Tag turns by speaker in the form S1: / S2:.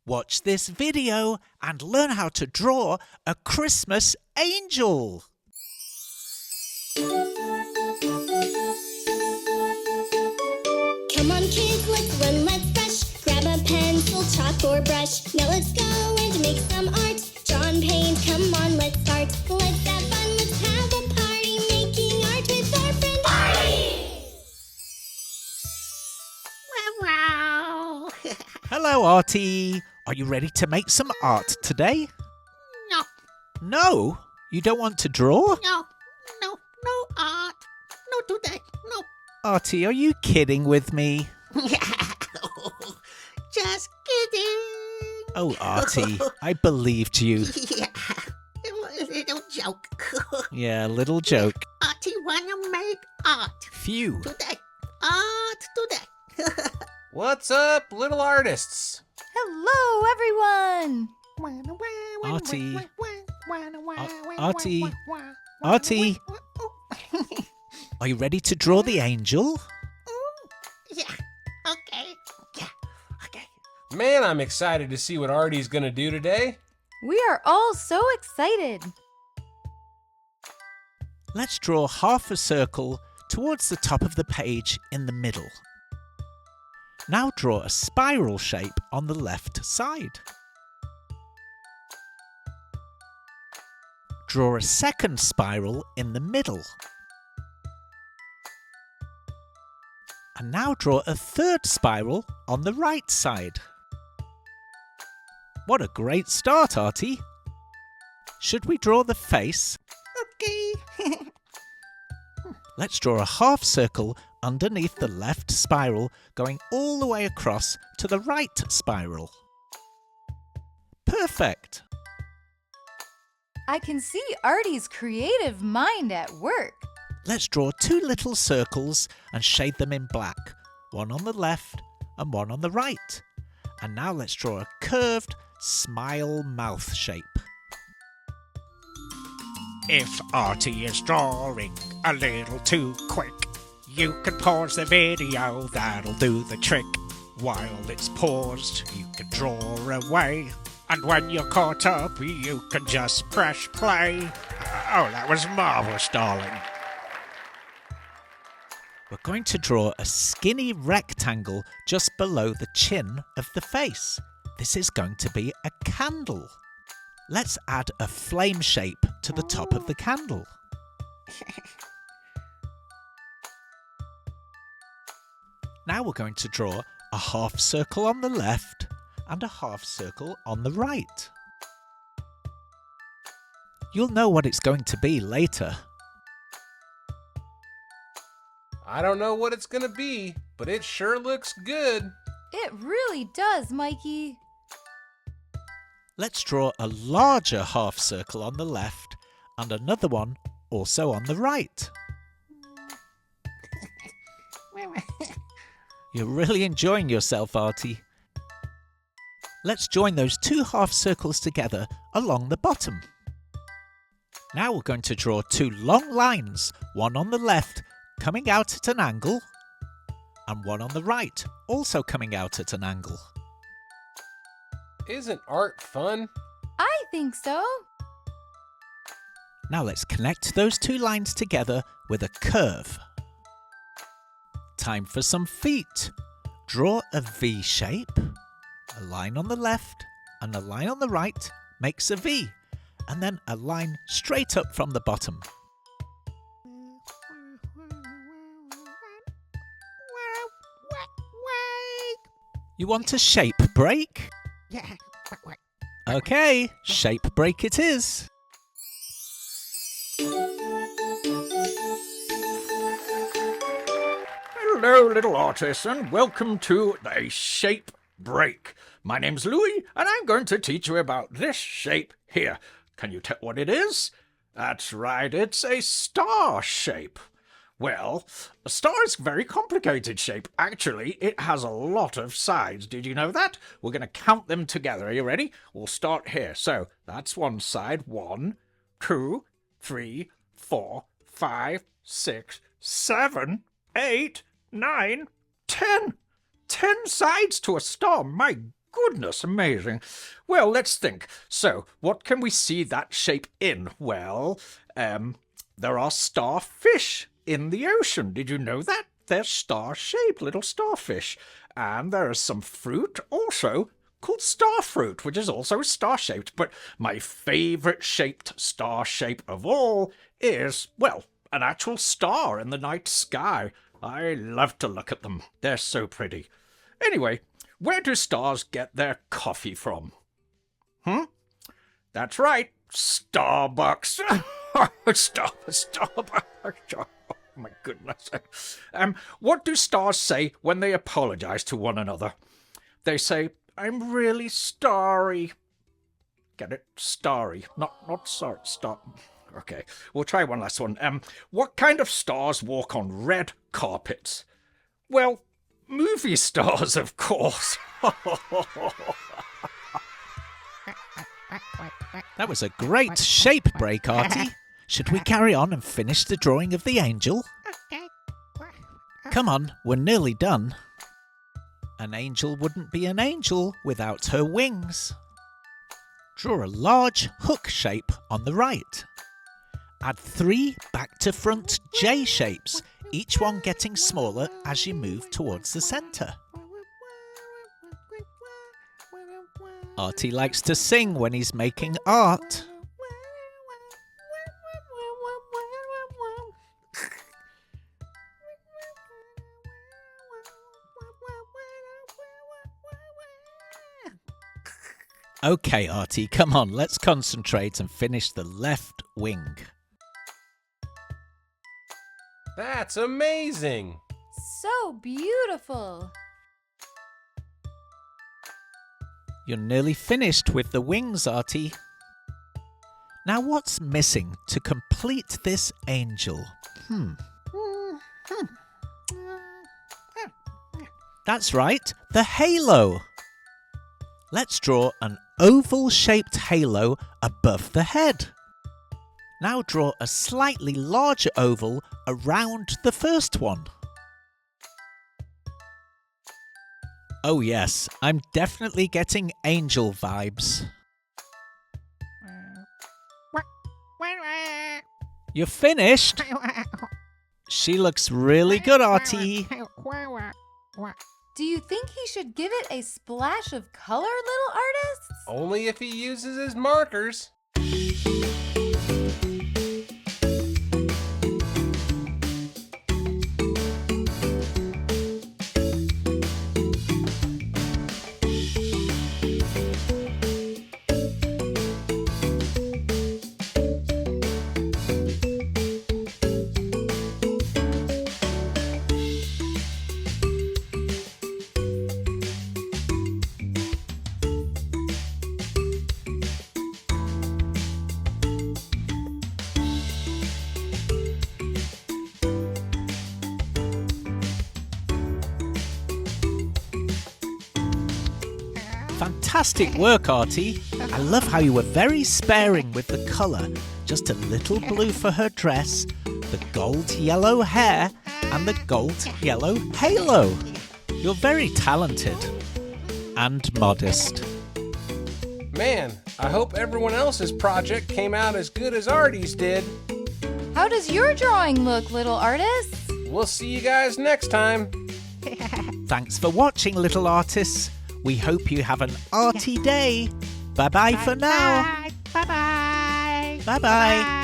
S1: Watch this video and learn how to draw a Christmas angel.
S2: Come on kids, let's run, let's rush. Grab a pencil, chalk or brush. Now let's go and make some art. Draw and paint, come on, let's start. Let's have fun, let's have a party. Making art with our friend Artie.
S3: Wow.
S1: Hello, Artie. Are you ready to make some art today?
S3: No,
S1: No? You don't want to draw?
S3: no art. No today, no.
S1: Artie, are you kidding with me?
S3: Just kidding.
S1: Oh, Artie, I believed you.
S3: Yeah, it was a little joke.
S1: Yeah, little joke.
S3: Artie wanna make art
S1: Phew.
S3: today. Art today.
S4: What's up, little artists?
S5: Hello, everyone!
S1: Artie. Artie. Artie. Are you ready to draw the angel?
S3: Yeah, okay. Yeah, okay.
S4: Man, I'm excited to see what Artie's gonna do today.
S5: We are all so excited.
S1: Let's draw half a circle towards the top of the page in the middle. Now draw a spiral shape on the left side. Draw a second spiral in the middle. And now draw a third spiral on the right side. What a great start, Artie! Should we draw the face?
S3: Okay.
S1: Let's draw a half circle underneath the left spiral, going all the way across to the right spiral. Perfect!
S5: I can see Artie's creative mind at work.
S1: Let's draw two little circles and shade them in black, one on the left and one on the right. And now let's draw a curved smile mouth shape. If Artie is drawing a little too quick, you can pause the video, that'll do the trick. While it's paused, you can draw away. And when you're caught up, you can just press play. Oh, that was marvellous, darling. We're going to draw a skinny rectangle just below the chin of the face. This is going to be a candle. Let's add a flame shape to the top of the candle. Now we're going to draw a half circle on the left and a half circle on the right. You'll know what it's going to be later.
S4: I don't know what it's gonna be, but it sure looks good.
S5: It really does, Mikey.
S1: Let's draw a larger half circle on the left and another one also on the right. You're really enjoying yourself, Artie. Let's join those two half circles together along the bottom. Now we're going to draw two long lines, one on the left coming out at an angle and one on the right also coming out at an angle.
S4: Isn't art fun?
S5: I think so.
S1: Now let's connect those two lines together with a curve. Time for some feet. Draw a V shape. A line on the left and a line on the right makes a V, and then a line straight up from the bottom. You want a shape break?
S3: Yeah.
S1: Okay, shape break it is.
S6: Hello, little artists, and welcome to the Shape Break. My name's Louis, and I'm going to teach you about this shape here. Can you tell what it is? That's right, it's a star shape. Well, a star is a very complicated shape. Actually, it has a lot of sides. Did you know that? We're going to count them together. Are you ready? We'll start here. So, that's one side. 1, 2, 3, 4, 5, 6, 7, 8, 9, 10. 10 sides to a star. My goodness, amazing. Well, let's think. So, what can we see that shape in? Well, there are starfish in the ocean. Did you know that? They're star-shaped little starfish. And there is some fruit also called starfruit, which is also star-shaped. But my favourite shaped star shape of all is, well, an actual star in the night sky. I love to look at them. They're so pretty. Anyway, where do stars get their coffee from? That's right, Starbucks. Starbucks. Oh, my goodness. What do stars say when they apologize to one another? They say, I'm really starry. Get it? Starry. Not sorry. Stop. Okay, we'll try one last one. What kind of stars walk on red carpets? Well, movie stars, of course.
S1: That was a great shape break, Artie. Should we carry on and finish the drawing of the angel?
S3: Okay.
S1: Come on, we're nearly done. An angel wouldn't be an angel without her wings. Draw a large hook shape on the right. Add 3 back-to-front J shapes, each one getting smaller as you move towards the centre. Artie likes to sing when he's making art. Okay, Artie, come on, let's concentrate and finish the left wing.
S4: That's amazing!
S5: So beautiful.
S1: You're nearly finished with the wings, Artie. Now what's missing to complete this angel? That's right, the halo. Let's draw an oval-shaped halo above the head. Now draw a slightly larger oval around the first one. Oh yes, I'm definitely getting angel vibes. You're finished? She looks really good, Artie.
S5: Do you think he should give it a splash of color, little artists?
S4: Only if he uses his markers.
S1: Fantastic work, Artie. I love how you were very sparing with the colour. Just a little blue for her dress, the gold-yellow hair, and the gold-yellow halo. You're very talented. And modest.
S4: Man, I hope everyone else's project came out as good as Artie's did.
S5: How does your drawing look, little artists?
S4: We'll see you guys next time.
S1: Thanks for watching, little artists. We hope you have an arty day. Bye-bye for now.
S3: Bye-bye.
S1: Bye-bye.